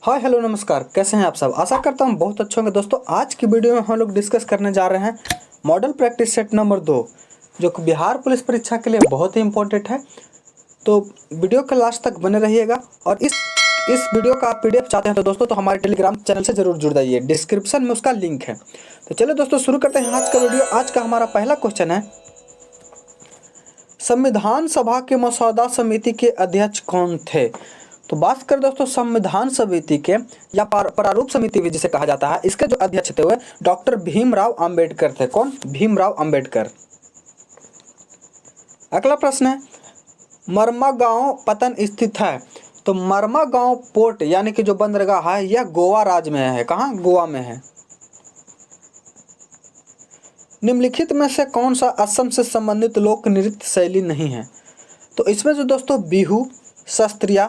Hi hello नमस्कार, कैसे हैं आप सब। आशा करता हूँ बहुत अच्छे होंगे। दोस्तों आज की वीडियो में हम लोग डिस्कस करने जा रहे हैं मॉडल प्रैक्टिस सेट नंबर 2, जो कि बिहार पुलिस परीक्षा के लिए बहुत ही इंपॉर्टेंट है। तो वीडियो के लास्ट तक बने रहिएगा। और इस वीडियो का आप पीडीएफ चाहते हैं तो दोस्तों तो हमारे टेलीग्राम चैनल से जरूर जुड़ जाइए, डिस्क्रिप्शन में उसका लिंक है। तो चलिए दोस्तों शुरू करते हैं आज का वीडियो। आज का हमारा पहला क्वेश्चन है, संविधान सभा के मसौदा समिति के अध्यक्ष कौन थे। तो बात करें दोस्तों संविधान समिति के या प्रारूप समिति भी जिसे कहा जाता है, इसके जो अध्यक्ष थे वह डॉक्टर भीमराव अंबेडकर थे। कौन? भीमराव अंबेडकर। अगला प्रश्न है, मरमा गांव पतन स्थित है। तो मरमा गांव पोर्ट यानी कि जो बंदरगाह है यह गोवा राज्य में है। कहाँ? गोवा में है। निम्नलिखित में से कौन सा असम से संबंधित लोक नृत्य शैली नहीं है। तो इसमें जो दोस्तों बिहू, शास्त्रीय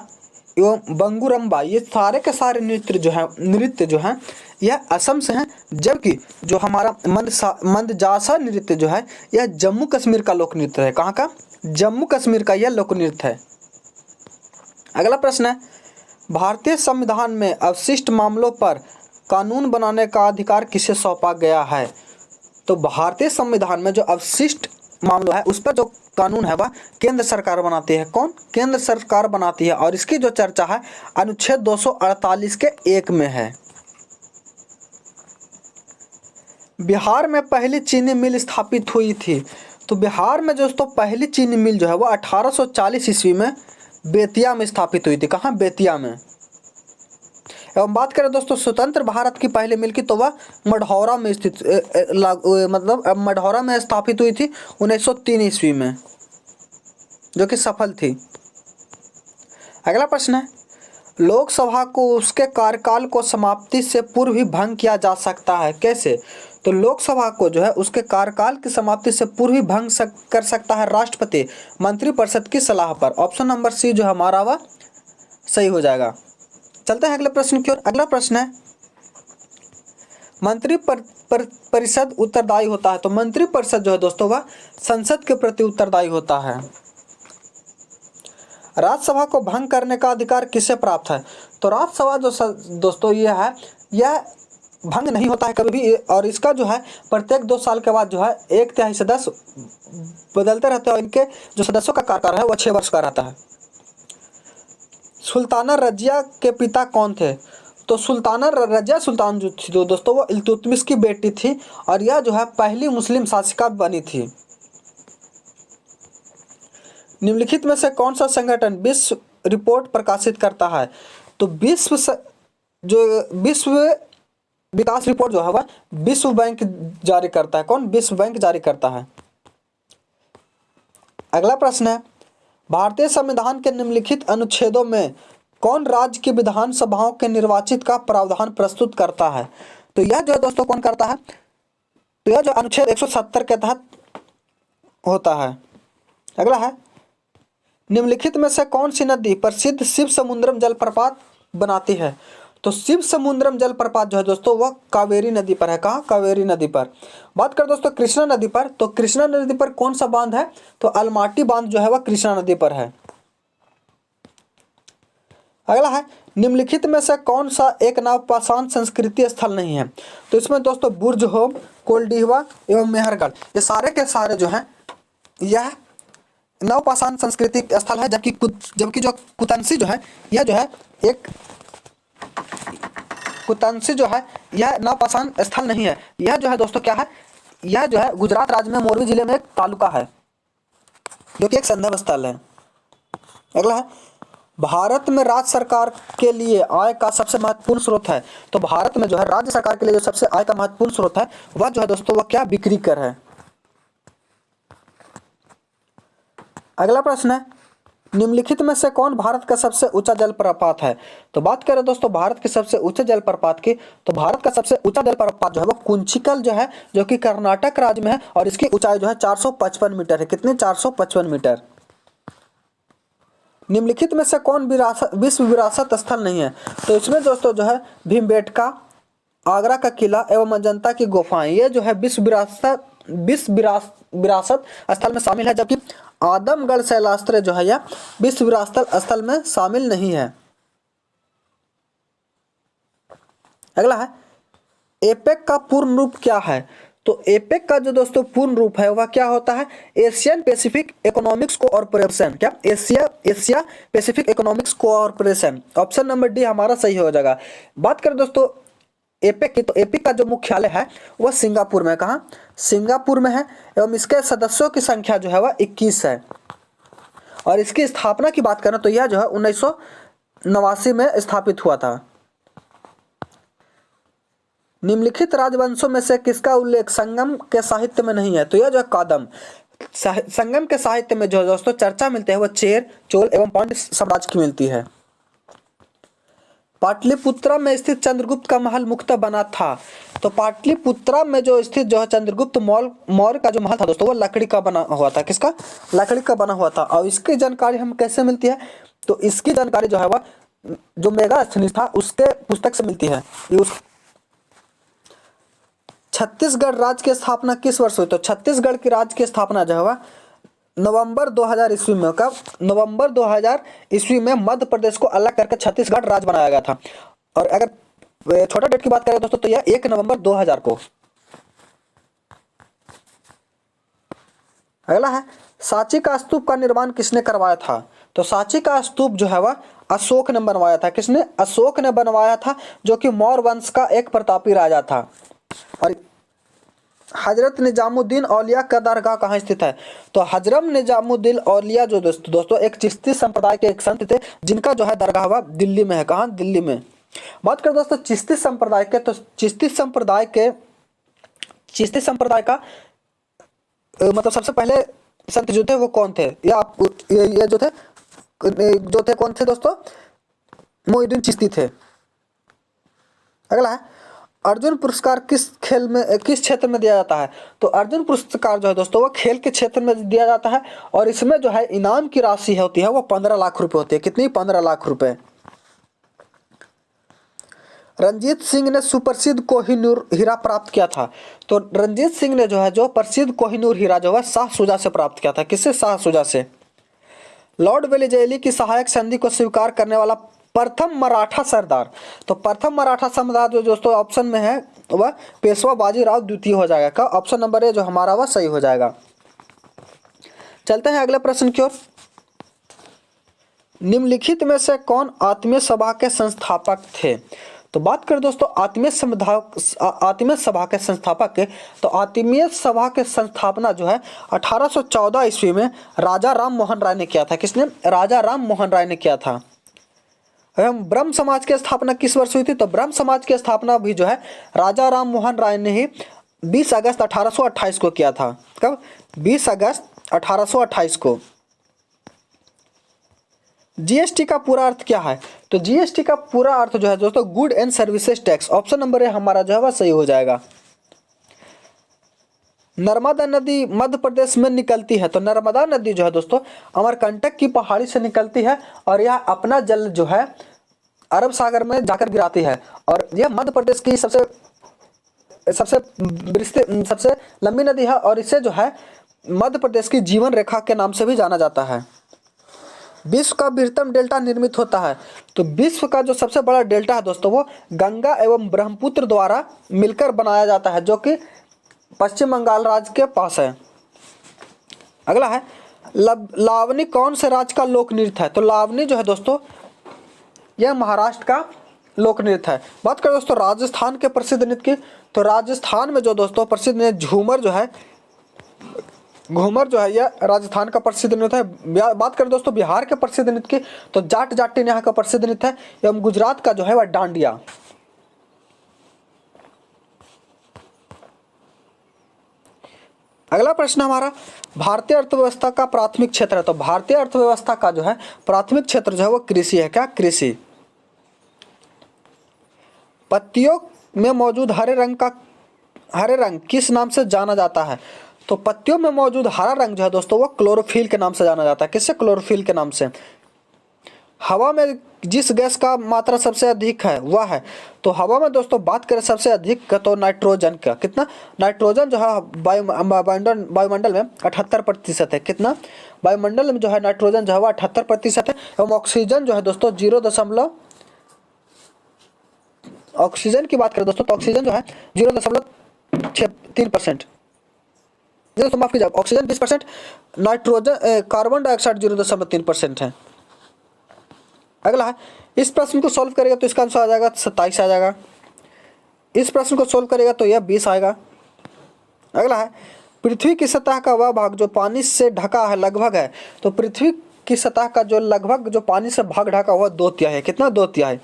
एवं बंगुरम्बा ये सारे के सारे नृत्य जो हैं यह असम से हैं, जबकि जो हमारा मंदजासा नृत्य जो है यह जम्मू कश्मीर का लोक नृत्य है। कहाँ का? जम्मू कश्मीर का यह लोक नृत्य है। अगला प्रश्न है, भारतीय संविधान में अवशिष्ट मामलों पर कानून बनाने का अधिकार किसे सौंपा गया है। तो भारतीय संविधान में जो अवशिष्ट मामला है उस पर जो कानून है वह केंद्र सरकार बनाती है। कौन? केंद्र सरकार बनाती है। और इसकी जो चर्चा है अनुच्छेद 248 के 1 में है। बिहार में पहली चीनी मिल स्थापित हुई थी। तो बिहार में दोस्तों पहली चीनी मिल जो है वह 1840 ईस्वी में बेतिया में स्थापित हुई थी। कहाँ? बेतिया में। एवं बात करें दोस्तों स्वतंत्र भारत की पहली मिल की, तो वह मढ़ौरा में स्थित मढ़ौरा में स्थापित हुई थी 1903 ईस्वी में, जो कि सफल थी। अगला प्रश्न है, लोकसभा को उसके कार्यकाल को समाप्ति से पूर्व ही भंग किया जा सकता है। कैसे? तो लोकसभा को जो है उसके कार्यकाल की समाप्ति से पूर्व ही भंग कर सकता है राष्ट्रपति मंत्रिपरिषद की सलाह पर। ऑप्शन नंबर सी जो हमारा वह सही हो जाएगा। चलते हैं अगले प्रश्न की ओर। अगला प्रश्न है, परिषद उत्तरदायी होता है। तो मंत्रिपरिषद जो है दोस्तों वह संसद के प्रति उत्तरदायी होता है। राज्यसभा को भंग करने का अधिकार किसे प्राप्त है। तो राज्यसभा जो दोस्तों यह भंग नहीं होता है कभी भी। और इसका जो है प्रत्येक 2 साल के बाद जो है 1/3 सदस्य बदलते रहते हैं और इनके जो सदस्यों का कार्यकाल है वह 6 वर्ष का रहता है। सुल्ताना रजिया के पिता कौन थे। तो सुल्ताना रजिया सुल्तान जो थी दोस्तों वो इल्तुतमिश की बेटी थी और यह जो है पहली मुस्लिम शासिका बनी थी। निम्नलिखित में से कौन सा संगठन विश्व रिपोर्ट प्रकाशित करता है। तो विश्व विकास रिपोर्ट जो है वह विश्व बैंक जारी करता है। कौन? विश्व बैंक जारी करता है। अगला प्रश्न है, भारतीय संविधान के निम्नलिखित अनुच्छेदों में कौन राज्य की विधानसभाओं के निर्वाचित का प्रावधान प्रस्तुत करता है। तो यह जो है दोस्तों कौन करता है। तो यह जो अनुच्छेद 170 के तहत होता है। अगला है, निम्नलिखित में से कौन सी नदी प्रसिद्ध शिव समुद्रम जलप्रपात बनाती है। तो शिव समुद्रम जलप्रपात जो है दोस्तों वह कावेरी नदी पर है। कहाँ? कावेरी नदी पर। बात करें दोस्तों कृष्णा नदी पर, तो कृष्णा नदी पर कौन सा बांध है। तो अलमाटी बांध जो है वह कृष्णा नदी पर है। अगला है, निम्नलिखित में से कौन सा एक नवपाषाण संस्कृति स्थल नहीं है। तो इसमें दोस्तों बुर्ज हो, कोलडीहवा एवं मेहरगढ़ ये सारे के सारे जो है यह नवपाषाण सांस्कृतिक स्थल है। जबकि जो कुतंसी जो है यह जो है एक कुतंसी जो है यह नवपाषाण स्थल नहीं है। यह जो है दोस्तों क्या है, यह जो है गुजरात राज्य में मोरबी जिले में एक तालुका है जो कि एक संदर्भ स्थल है। अगला है, भारत में राज्य सरकार के लिए आय का सबसे महत्वपूर्ण स्रोत है। तो भारत में जो है राज्य सरकार के लिए जो सबसे आय का महत्वपूर्ण स्रोत है वह जो है दोस्तों वह क्या? बिक्री कर है। अगला प्रश्न है, निम्नलिखित में से कौन भारत का सबसे ऊंचा जलप्रपात है। तो बात करें दोस्तों भारत के सबसे ऊंचे जलप्रपात की, तो भारत का सबसे ऊंचा जलप्रपात जो है वो कुंचिकल जो है जो कि कर्नाटक राज्य में है और इसकी ऊंचाई जो है 455 मीटर है। कितनी? 455 मीटर। निम्नलिखित में से कौन विश्व विरासत स्थल नहीं है। तो इसमें दोस्तों जो है भीमबेटका, आगरा का किला एवं अजंता की गुफाएं ये जो है विश्व विरासत स्थल में शामिल है, जबकि आदमगढ़ शैलास्त्र जो है यह विश्व विरासत स्थल में शामिल नहीं है। अगला है एपेक का पूर्ण रूप क्या है? तो एपेक का जो दोस्तों पूर्ण रूप है वह क्या होता है? Asian Pacific economics cooperation. क्या? Asia Pacific economics cooperation. Option number D हमारा सही हो जाएगा। बात करें दोस्तों एपेक की, तो एपेक का जो मुख्यालय है वह सिंगापुर में। कहाँ? सिंगापुर में है। एवं इसके सदस्यों की संख्या जो है वह 21 है। और इसकी स्थापना की बात करें तो यह जो है 1989 में स्थापित हुआ था। निम्नलिखित राजवंशों में से किसका उल्लेख संगम के साहित्य में नहीं है? तो यह जो है कादम। संगम के साहित्य में जो दोस्तों चर्चा मिलती है वह चेर, चोल एवं पांड्य साम्राज्य की मिलती है। पाटलिपुत्रा में स्थित चंद्रगुप्त का महल मुख्यतः बना था। तो पाटलिपुत्रा में जो स्थित जो है चंद्रगुप्त मौर्य का जो महल था दोस्तों वो लकड़ी का बना हुआ था। किसका? लकड़ी का बना हुआ था। और इसकी जानकारी हम कैसे मिलती है? तो इसकी जानकारी जो है वह जो मेगास्थनीज था उसके पुस्तक से मिलती है। छत्तीसगढ़ राज्य की स्थापना किस वर्ष हुई? तो छत्तीसगढ़ की राज्य की स्थापना जो है नवंबर 2000 ईस्वी में। कब? नवंबर 2000 ईस्वी में मध्य प्रदेश को अलग करके छत्तीसगढ़ राज्य बनाया गया था। और अगर छोटा डेट की बात करें दोस्तों तो यह 1 नवंबर 2000 को। अगला है सांची का स्तूप का निर्माण किसने करवाया था? तो सांची का स्तूप जो है वह अशोक ने बनवाया था। किसने? अशोक ने बनवाया था, जो कि मौर्य वंश का एक प्रतापी राजा था। और हजरत निजामुद्दीन औलिया का दरगाह कहाँ स्थित है? तो हजरत निजामुद्दीन औलिया जो दोस्तों एक चिश्ती संप्रदाय के एक संत थे जिनका जो है दरगाह हुआ दिल्ली में है। कहाँ? दिल्ली में। बात करें दोस्तों चिश्ती संप्रदाय के, तो चिश्ती संप्रदाय का मतलब सबसे पहले संत जो थे वो कौन थे? ये जो थे कौन थे दोस्तों? मोइनुद्दीन चिश्ती थे। अगला है अर्जुन पुरस्कार किस क्षेत्र में दिया जाता है? तो अर्जुन पुरस्कार जो है दोस्तों वो खेल के क्षेत्र में दिया जाता है। और इसमें जो है इनाम की राशि होती है वो 15 लाख रुपए होती है। कितनी? 15 लाख रुपए। रंजीत सिंह ने सुप्रसिद्ध कोहिनूर हीरा प्राप्त किया था। तो रंजीत सिंह ने जो है जो प्रसिद्ध कोहिनूर हीरा जो है शाह शुजा से प्राप्त किया था। किससे? शाह शुजा से। लॉर्ड वेलिजली की सहायक संधि को स्वीकार करने वाला प्रथम मराठा सरदार। तो प्रथम मराठा सरदार जो दोस्तों ऑप्शन में है वह पेशवा बाजीराव द्वितीय हो जाएगा। का? ऑप्शन नंबर ए जो हमारा वह सही हो जाएगा। चलते हैं अगले प्रश्न की ओर। निम्नलिखित में से कौन आत्मीय सभा के संस्थापक थे? तो बात करें दोस्तों आत्मीय सभा के संस्थापक के, तो आत्मीय सभा के संस्थापना जो है 1814 ईस्वी में राजा राम मोहन राय ने किया था। किसने? राजा राम मोहन राय ने किया था। एवं ब्रह्म समाज की स्थापना किस वर्ष हुई थी? तो ब्रह्म समाज की स्थापना भी जो है राजा राम मोहन राय ने ही 20 अगस्त 1828 को किया था। कब? 20 अगस्त 1828 को। जीएसटी का पूरा अर्थ क्या है? तो जीएसटी का पूरा अर्थ जो है दोस्तों good and services tax. Option number ए हमारा जो है वह सही हो जाएगा। नर्मदा नदी मध्य प्रदेश में निकलती है। तो नर्मदा नदी जो है दोस्तों अमरकंटक की पहाड़ी से निकलती है और यह अपना जल जो है अरब सागर में जाकर गिराती है। और यह मध्य प्रदेश की सबसे लंबी नदी है और इसे जो है मध्य प्रदेश की जीवन रेखा के नाम से भी जाना जाता है। विश्व का बृहत्तम डेल्टा निर्मित होता है। तो विश्व का जो सबसे बड़ा डेल्टा है दोस्तों वो गंगा एवं ब्रह्मपुत्र द्वारा मिलकर बनाया जाता है, जो कि पश्चिम बंगाल राज्य के पास है। अगला है लावनी कौन से राज्य का लोक नृत्य है? तो लावनी जो है दोस्तों यह महाराष्ट्र का लोक नृत्य है। बात करें दोस्तों राजस्थान के प्रसिद्ध नृत्य की, तो राजस्थान में जो दोस्तों प्रसिद्ध नृत्य घूमर जो है यह राजस्थान का प्रसिद्ध नृत्य है। बात करें दोस्तों बिहार के प्रसिद्ध नृत्य की, तो जाट जाटिन यहाँ का प्रसिद्ध नृत्य है। एवं गुजरात का जो है वह डांडिया। अगला प्रश्न हमारा भारतीय अर्थव्यवस्था का प्राथमिक क्षेत्र है। तो भारतीय अर्थव्यवस्था का जो है प्राथमिक क्षेत्र जो है वो कृषि है। क्या? कृषि। पत्तियों में मौजूद हरे रंग किस नाम से जाना जाता है? तो पत्तियों में मौजूद हरा रंग जो है दोस्तों वो क्लोरोफिल के नाम से जाना जाता है। किससे? क्लोरोफिल के नाम से। हवा में जिस गैस का मात्रा सबसे अधिक है वह है, तो हवा में दोस्तों बात करें सबसे अधिक का तो नाइट्रोजन का। कितना? नाइट्रोजन जो है वायुमंडल में 78% है। कितना? वायुमंडल में जो है नाइट्रोजन जो है वह 78% है। एवं ऑक्सीजन जो है दोस्तों ऑक्सीजन की बात करें दोस्तों तो ऑक्सीजन जो है 0.3%, माफ कीजिए, ऑक्सीजन 20%, नाइट्रोजन कार्बन डाइऑक्साइड 0.3% है। अगला है, इस प्रश्न को सॉल्व करेगा तो इसका आंसर आ जाएगा 27 आ जाएगा। इस प्रश्न को सॉल्व करेगा तो यह 20 आएगा। अगला है, पृथ्वी की सतह का वह भाग जो पानी से ढका है लगभग है, तो पृथ्वी की सतह का जो लगभग जो पानी से भाग ढका हुआ 2/3 है। कितना? 2/3।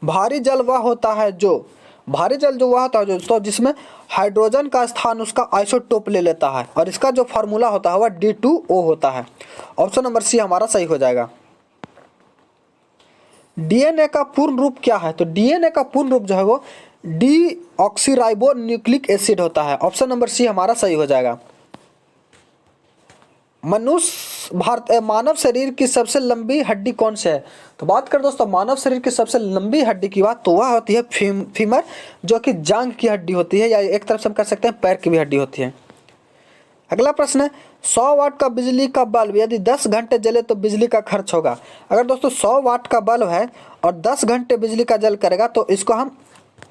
भारी जल वह होता है जो, भारी जल जो वह होता है जो तो जिसमें हाइड्रोजन का स्थान उसका आइसोटोप ले लेता है, और इसका जो फार्मूला होता है वह D2O होता है। ऑप्शन नंबर सी हमारा सही हो जाएगा। डीएनए का पूर्ण रूप क्या है? तो डीएनए का पूर्ण रूप जो है वो डीऑक्सीराइबो न्यूक्लिक एसिड होता है। ऑप्शन नंबर सी हमारा सही हो जाएगा। मानव शरीर की सबसे लंबी हड्डी कौन सी है? तो बात करें दोस्तों मानव शरीर की सबसे लंबी हड्डी की बात, तो वह होती है फीमर, जो कि जांघ की हड्डी होती है, या एक तरफ से हम कह सकते हैं पैर की भी हड्डी होती है। अगला प्रश्न है, 100 वाट का बिजली का बल्ब यदि 10 घंटे जले तो बिजली का खर्च होगा। अगर दोस्तों 100 वाट का बल्ब है और 10 घंटे बिजली का जल करेगा तो इसको हम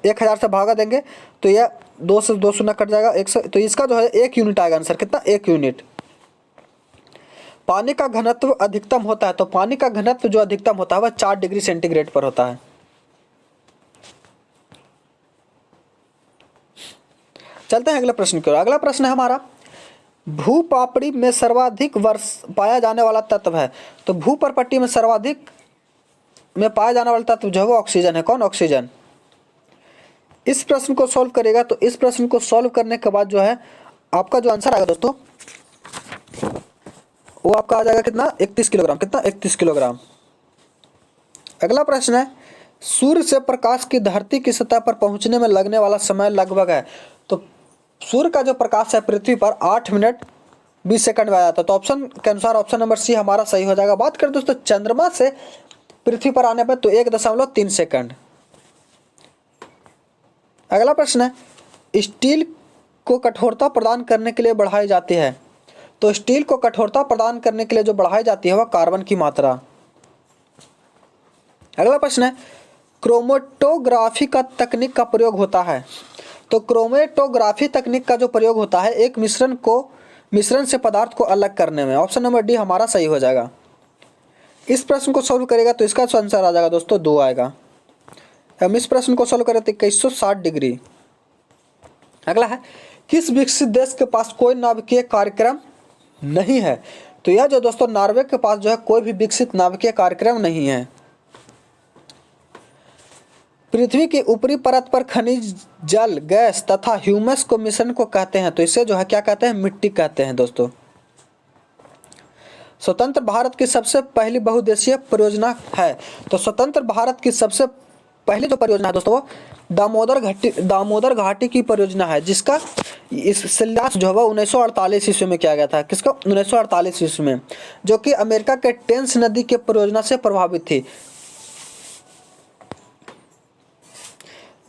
1000 से भागा देंगे तो यह 2 से 2 शून्य कट जाएगा 100, तो इसका जो है 1 यूनिट आएगा आंसर। कितना? 1 यूनिट। पानी का घनत्व अधिकतम होता है, तो पानी का घनत्व जो अधिकतम होता है वह 4 डिग्री सेंटीग्रेड पर होता है। चलते हैं अगले प्रश्न की ओर। अगला प्रश्न है हमारा, भूपापड़ी में सर्वाधिक वर्ष पाया जाने वाला तत्व है, तो भूपर्पट्टी में सर्वाधिक में पाया जाने वाला तत्व जो है वो ऑक्सीजन है। कौन? ऑक्सीजन। इस प्रश्न को सॉल्व करेगा तो इस प्रश्न को सॉल्व करने के बाद जो है आपका जो आंसर आएगा दोस्तों वो आपका आ जाएगा कितना? 31 किलोग्राम। कितना? 31 किलोग्राम। अगला प्रश्न है, सूर्य से प्रकाश की धरती की सतह पर पहुंचने में लगने वाला समय लगभग है, तो सूर्य का जो प्रकाश है पृथ्वी पर 8 मिनट 20 सेकंड में आया था। तो ऑप्शन के अनुसार ऑप्शन नंबर सी हमारा सही हो जाएगा। बात करें दोस्तों चंद्रमा से पृथ्वी पर आने पर तो 1.3 सेकंड। अगला प्रश्न है, स्टील को कठोरता प्रदान करने के लिए बढ़ाई जाती है, तो स्टील को कठोरता प्रदान करने के लिए जो बढ़ाई जाती है वह कार्बन की मात्रा। अगला प्रश्न है, क्रोमेटोग्राफी का तकनीक का प्रयोग होता है, तो क्रोमेटोग्राफी तकनीक का जो प्रयोग होता है एक मिश्रण से पदार्थ को अलग करने में। ऑप्शन नंबर डी हमारा सही हो जाएगा। इस प्रश्न को सॉल्व करेगा तो इसका आंसर आ जाएगा दोस्तों 2 आएगा। हम इस प्रश्न को सॉल्व करें तो 2160 डिग्री। अगला है, किस विकसित देश के पास कोई नाभिकीय कार्यक्रम नहीं है, तो यह जो दोस्तों नॉर्वे के पास जो है कोई भी विकसित नाभिकीय कार्यक्रम नहीं है। पृथ्वी की ऊपरी परत पर खनिज जल गैस तथा ह्यूमस को मिश्रण को कहते हैं, तो इसे जो है क्या कहते हैं? मिट्टी कहते हैं दोस्तों। स्वतंत्र भारत की सबसे पहली बहुउद्देशीय परियोजना है, तो स्वतंत्र भारत की सबसे पहली जो परियोजना है दोस्तों वो दामोदर घाटी की परियोजना है, जिसका इस शिलान्यास जो है वो 1948 ईस्वी में किया गया था। किसका? 1948 ईस्वी में, जो कि अमेरिका के टेम्स नदी के परियोजना से प्रभावित थी।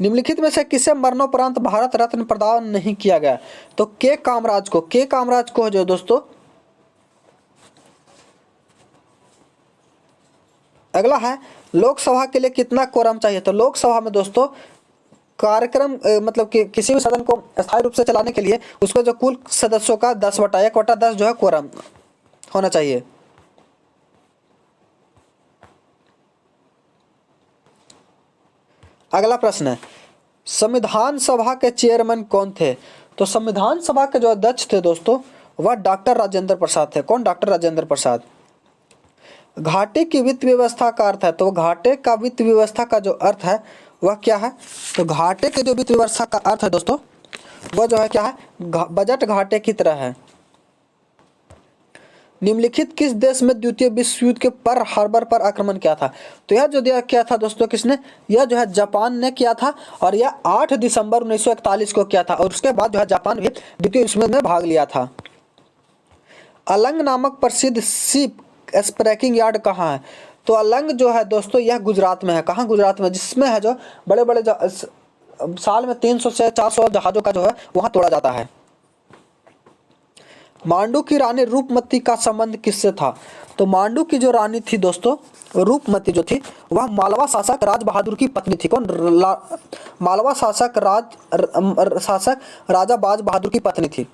निम्नलिखित में से किसे मरणोपरांत भारत रत्न प्रदान नहीं किया गया, तो के कामराज को जो दोस्तों। अगला है, लोकसभा के लिए कितना कोरम चाहिए, तो लोकसभा में दोस्तों कार्यक्रम मतलब कि किसी भी सदन को स्थायी रूप से चलाने के लिए उसमें जो कुल सदस्यों का 10/1/10 जो है कोरम होना चाहिए। अगला प्रश्न है, संविधान सभा के चेयरमैन कौन थे, तो संविधान सभा के जो अध्यक्ष थे दोस्तों वह डॉक्टर राजेंद्र प्रसाद थे। कौन? डॉक्टर राजेंद्र प्रसाद। घाटे की वित्त व्यवस्था का अर्थ है, तो घाटे का वित्त व्यवस्था का जो अर्थ है वह क्या है, तो घाटे के जो वित्त व्यवस्था का अर्थ है दोस्तों वह जो है क्या है? बजट घाटे की तरह है। निम्नलिखित किस देश में द्वितीय विश्व युद्ध के पर्ल हार्बर पर आक्रमण किया था, तो यह जो दिया किया था दोस्तों किसने? यह जो है जापान ने किया था, और यह 8 दिसंबर 1941 को किया था, और उसके बाद जो है जापान भी द्वितीय विश्व युद्ध में भाग लिया था। अलंग नामक प्रसिद्ध शिप स्क्रैपिंग यार्ड कहाँ है, तो अलंग जो है दोस्तों यह गुजरात में है। कहाँ? गुजरात में, जिसमें है जो बड़े बड़े साल में 300 से 400 जहाज़ों का जो है वहाँ तोड़ा जाता है। मांडू की रानी रूपमती का संबंध किससे था? तो मांडू की जो रानी थी दोस्तों, रूपमती जो थी, वह मालवा शासक राज बहादुर की पत्नी थी। कौन? मालवा शासक राजा बाज बहादुर की पत्नी थी।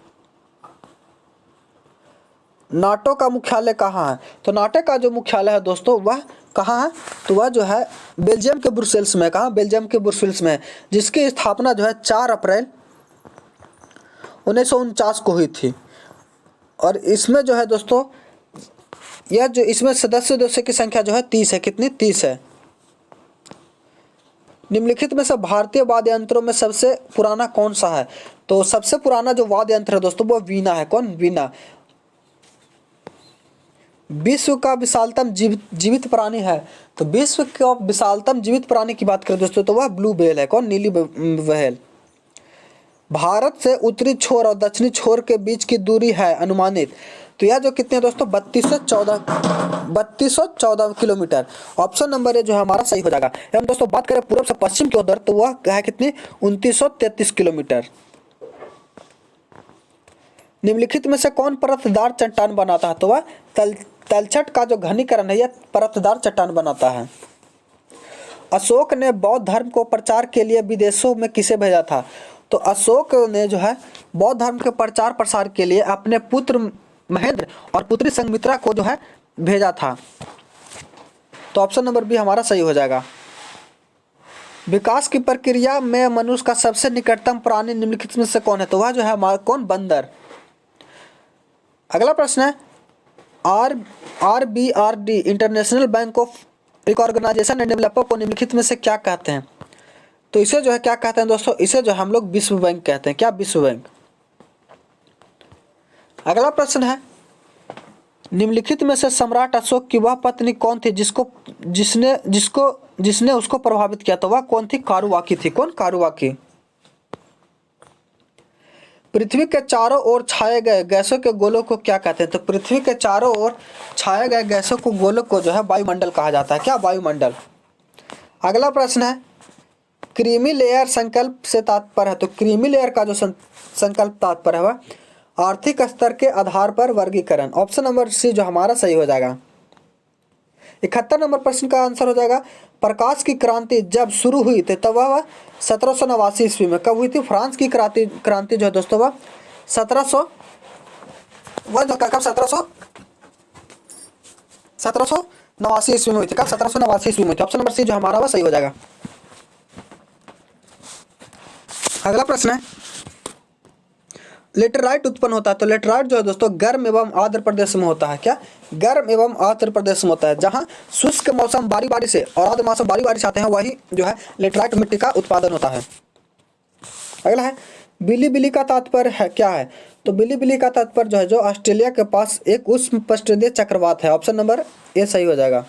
नाटो का मुख्यालय कहाँ है? तो नाटो का जो मुख्यालय है दोस्तों, वह कहाँ है? तो वह जो है बेल्जियम के ब्रुसेल्स में। कहाँ? बेल्जियम के ब्रुसेल्स में, जिसकी स्थापना जो है 4 अप्रैल 1949 को हुई थी। और इसमें जो है दोस्तों, यह जो इसमें सदस्य की संख्या जो है 30 है। कितनी? 30 है। निम्नलिखित में से भारतीय वाद्य यंत्रों में सबसे पुराना कौन सा है? तो सबसे पुराना जो वाद्य यंत्र है दोस्तों, वो वीणा है। कौन? वीणा। विश्व का विशालतम जीवित प्राणी है। तो विश्व का विशालतम जीवित प्राणी की बात करें दोस्तों, तो वह ब्लू व्हेल है। कौन? नीली व्हेल। भारत से उत्तरी छोर और दक्षिणी छोर के बीच की दूरी है अनुमानित, तो यह जो कितने हैं दोस्तों, 3214 किलोमीटर। ऑप्शन नंबर ए जो है हमारा सही हो जाएगा। हम दोस्तों बात करें पूर्व से पश्चिम की ओर, तो वह है कितनी? 2933 किलोमीटर। निम्नलिखित में से कौन परतदार चट्टान बनाता है? तो वह तलछट का जो घनीकरण है, यह परतदार चट्टान बनाता है। अशोक ने बौद्ध धर्म को प्रचार के लिए विदेशों में किसे भेजा था? तो अशोक ने जो है बौद्ध धर्म के प्रचार प्रसार के लिए अपने पुत्र महेंद्र और पुत्री संघमित्रा को जो है भेजा था। तो ऑप्शन नंबर बी हमारा सही हो जाएगा। विकास की प्रक्रिया में मनुष्य का सबसे निकटतम प्राणी निम्नलिखित में से कौन है? तो वह जो है हमारा कौन? बंदर। अगला प्रश्न है, RBRD international bank of reorganisation and development को निम्नलिखित में से क्या कहते हैं? तो इसे जो है क्या कहते हैं दोस्तों? इसे जो हम लोग विश्व बैंक कहते हैं। क्या? विश्व बैंक। अगला प्रश्न है, निम्नलिखित में से सम्राट अशोक की वह पत्नी कौन थी जिसने उसको प्रभावित किया? तो वह कौन थी? कारुवाकी थी। कौन? कारुवाकी। पृथ्वी के चारों ओर छाए गए गैसों के गोलों को क्या कहते हैं? तो पृथ्वी के चारों ओर छाए गए गैसों को गोलों को जो है वायुमंडल कहा जाता है। क्या? वायुमंडल। अगला प्रश्न है, क्रीमी लेयर संकल्प से तात्पर्य है? तो क्रीमी लेयर का जो संकल्प तात्पर्य है वह आर्थिक स्तर के आधार पर वर्गीकरण। ऑप्शन नंबर सी जो हमारा सही हो जाएगा। 71 नंबर प्रश्न का आंसर हो जाएगा, प्रकाश की क्रांति जब शुरू हुई थी तब वह 1789 ईस्वी में। कब हुई थी? फ्रांस की क्रांति जो है दोस्तों, वह 1789 ईस्वी में हुई थी। कब? 1789 ईस्वी में हुई थी। ऑप्शन नंबर सी जो हमारा वह सही हो जाएगा। अगला प्रश्न है, लेटराइट उत्पन्न होता है? तो लेटराइट जो है दोस्तों गर्म एवं आर्द्र प्रदेश में होता है। क्या? गर्म एवं आर्द्र प्रदेश में होता है। जहां शुष्क मौसम बारी बारी से और आर्द्र मौसम बारी बारी से आते हैं, वही जो है लेटराइट मिट्टी का उत्पादन होता है। अगला है, बिली का तात्पर्य है क्या है? तो बिली का तात्पर्य जो है, जो ऑस्ट्रेलिया के पास एक उष्णकटिबंधीय चक्रवात है। ऑप्शन नंबर ए सही हो जाएगा।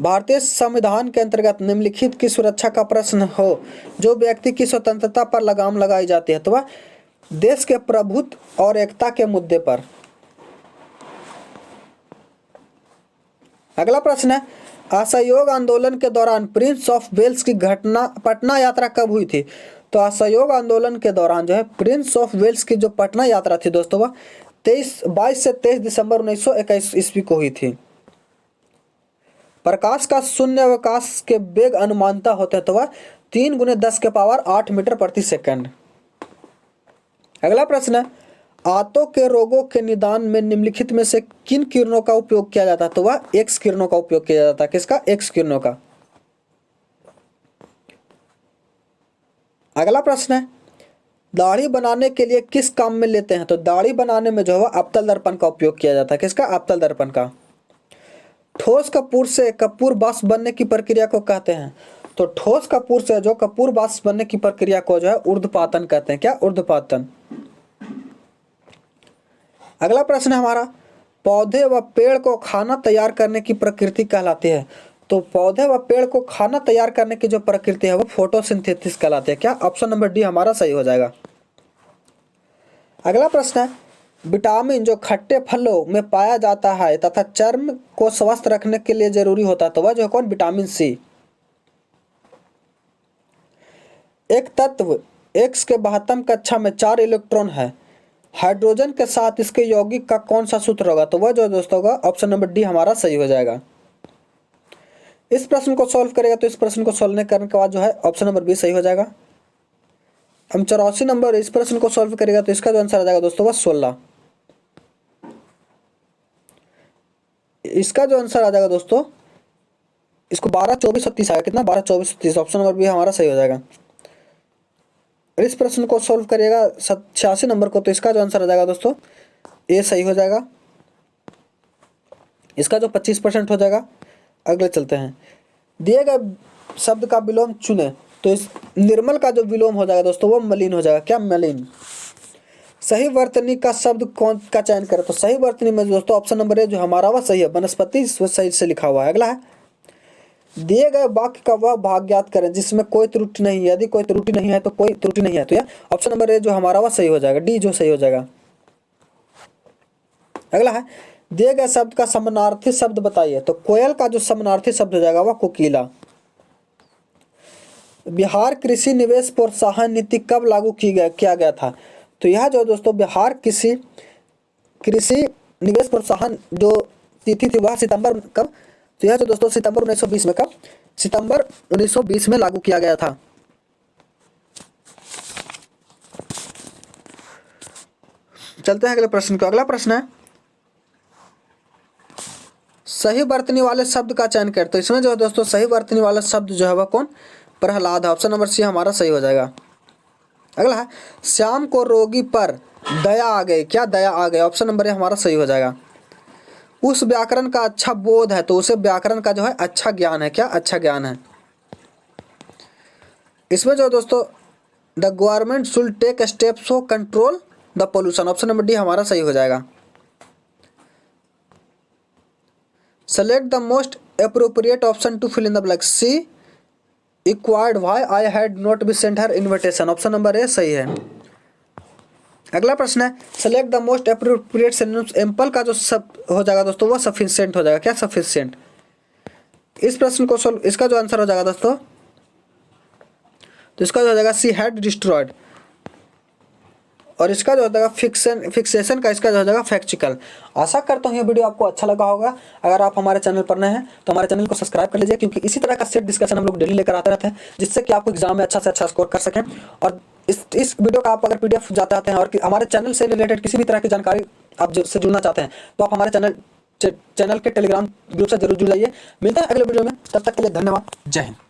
भारतीय संविधान के अंतर्गत निम्नलिखित की सुरक्षा का प्रश्न हो जो व्यक्ति की स्वतंत्रता पर लगाम लगाई जाती है, तो वह देश के प्रभुत्व और एकता के मुद्दे पर। अगला प्रश्न है, असहयोग आंदोलन के दौरान प्रिंस ऑफ वेल्स की घटना पटना यात्रा कब हुई थी? तो असहयोग आंदोलन के दौरान जो है प्रिंस ऑफ वेल्स की जो पटना यात्रा थी दोस्तों, वह 22 से 23 दिसंबर 1921 ईस्वी को हुई थी। प्रकाश का शून्य अवकाश के वेग अनुमानता होते हैं, तो वह 3 × 10⁸ मीटर प्रति सेकंड। अगला प्रश्न है, आंतों के रोगों के निदान में निम्नलिखित में से किन किरणों का उपयोग किया जाता है? तो वह एक्स किरणों का उपयोग किया जाता है। किसका? एक्स किरणों का। अगला प्रश्न है, दाढ़ी बनाने के लिए किस काम में लेते हैं? तो दाढ़ी बनाने में जो है अवतल दर्पण का उपयोग किया जाता है। किसका? अवतल दर्पण का। ठोस कपूर से कपूर बाष्प बनने की प्रक्रिया को कहते हैं? तो ठोस कपूर से जो कपूर बाष्प बनने की प्रक्रिया को जो है ऊर्ध्वपातन कहते हैं। क्या? ऊर्ध्वपातन। अगला प्रश्न है हमारा, पौधे व पेड़ को खाना तैयार करने की प्रकृति कहलाती है? तो पौधे व पेड़ को खाना तैयार करने की जो प्रकृति है वो फोटोसिंथेसिस कहलाती है। क्या? ऑप्शन नंबर डी हमारा सही हो जाएगा। अगला प्रश्न है, विटामिन जो खट्टे फलों में पाया जाता है तथा चर्म को स्वस्थ रखने के लिए जरूरी होता है, तो वह जो है कौन? Vitamin C. एक तत्व X के 72 कक्षा में 4 इलेक्ट्रॉन है, हाइड्रोजन के साथ इसके यौगिक का कौन सा सूत्र होगा? तो वह जो दोस्तों होगा ऑप्शन नंबर डी हमारा सही हो जाएगा। इस प्रश्न को सॉल्व करेगा तो इस प्रश्न को सॉल्व करने के बाद जो है ऑप्शन नंबर बी सही हो जाएगा। हम 84 नंबर इस प्रश्न को सॉल्व करेगा तो इसका जो आंसर आ जाएगा दोस्तों वह 16। इसका जो आंसर आ जाएगा दोस्तों, इसको 12, 24 और 30 आएगा। कितना? 12, 24, 30। ऑप्शन नंबर बी हमारा सही हो जाएगा। इस प्रश्न को सॉल्व करिएगा 86 नंबर को तो इसका जो आंसर आ जाएगा दोस्तों ए सही हो जाएगा। इसका जो 25% हो जाएगा। अगले चलते हैं। दिए गए शब्द का विलोम चुने तो इस निर्मल का जो विलोम हो जाएगा दोस्तों वो मलिन हो जाएगा। क्या? मलिन। सही वर्तनी का शब्द कौन का चयन करें? तो सही वर्तनी में दोस्तों ऑप्शन नंबर ए जो हमारा वह सही है, वनस्पति सही से लिखा हुआ है। अगला है, दिए गए वाक्य का वह भाग ज्ञात करें जिसमें कोई त्रुटि नहीं है। यदि कोई त्रुटि नहीं है तो कोई त्रुटि नहीं है, तो यह ऑप्शन नंबर ए जो हमारा वह सही हो जाएगा, डी जो सही हो जाएगा। अगला है, दिए गए शब्द का समानार्थी शब्द बताइए। तो कोयल का जो समानार्थी शब्द हो जाएगा वह कोकिला। बिहार कृषि निवेश प्रोत्साहन नीति कब लागू किया गया था? तो यह जो दोस्तों बिहार कृषि निवेश प्रोत्साहन जो तिथि थी वह सितंबर कब? तो यह जो दोस्तों सितंबर 1920 में। कब? सितंबर 1920 में लागू किया गया था। चलते हैं अगले प्रश्न को। अगला प्रश्न है, सही वर्तनी वाले शब्द का चयन कर। तो इसमें जो है दोस्तों सही वर्तनी वाला शब्द जो है वह कौन? प्रहलाद है। ऑप्शन नंबर सी हमारा सही हो जाएगा। अगला है, श्याम को रोगी पर दया आ गई। क्या? दया आ गई। ऑप्शन नंबर ए हमारा सही हो जाएगा। उस व्याकरण का अच्छा बोध है तो उसे व्याकरण का जो है अच्छा ज्ञान है। क्या? अच्छा ज्ञान है। इसमें जो दोस्तों the government should take steps to control the pollution. Option number D हमारा सही हो जाएगा। Select the most appropriate option to fill in the blank. She enquired why I had not be sent her invitation. Option number A सही है। अगला प्रश्न है, select the most appropriate synonyms. Ample का जो सब हो जाएगा दोस्तों वह सफिशिएंट हो जाएगा। क्या? सफिशिएंट। इस प्रश्न को सॉल्व, इसका जो आंसर हो जाएगा दोस्तों तो इसका जो हो जाएगा सी हैड डिस्ट्रॉयड। और इसका जो हो जाएगा फिक्सेशन का इसका जो हो जाएगा फैक्चुअल। आशा करता हूँ ये वीडियो आपको अच्छा लगा होगा। अगर आप हमारे चैनल पर नए हैं तो हमारे चैनल को सब्सक्राइब कर लीजिए, क्योंकि इसी तरह का सेट डिस्कशन हम लोग डेली लेकर आते रहते हैं, जिससे कि आपको एग्जाम में अच्छा से अच्छा स्कोर कर सकें। और इस वीडियो का आप अगर PDF चाहते हैं और हमारे चैनल से रिलेटेड किसी भी तरह की जानकारी आप से जुड़ना चाहते हैं तो आप हमारे चैनल के टेलीग्राम ग्रुप से जरूर जुड़ जाइए। मिलते हैं अगले वीडियो में, तब तक के लिए धन्यवाद। जय हिंद।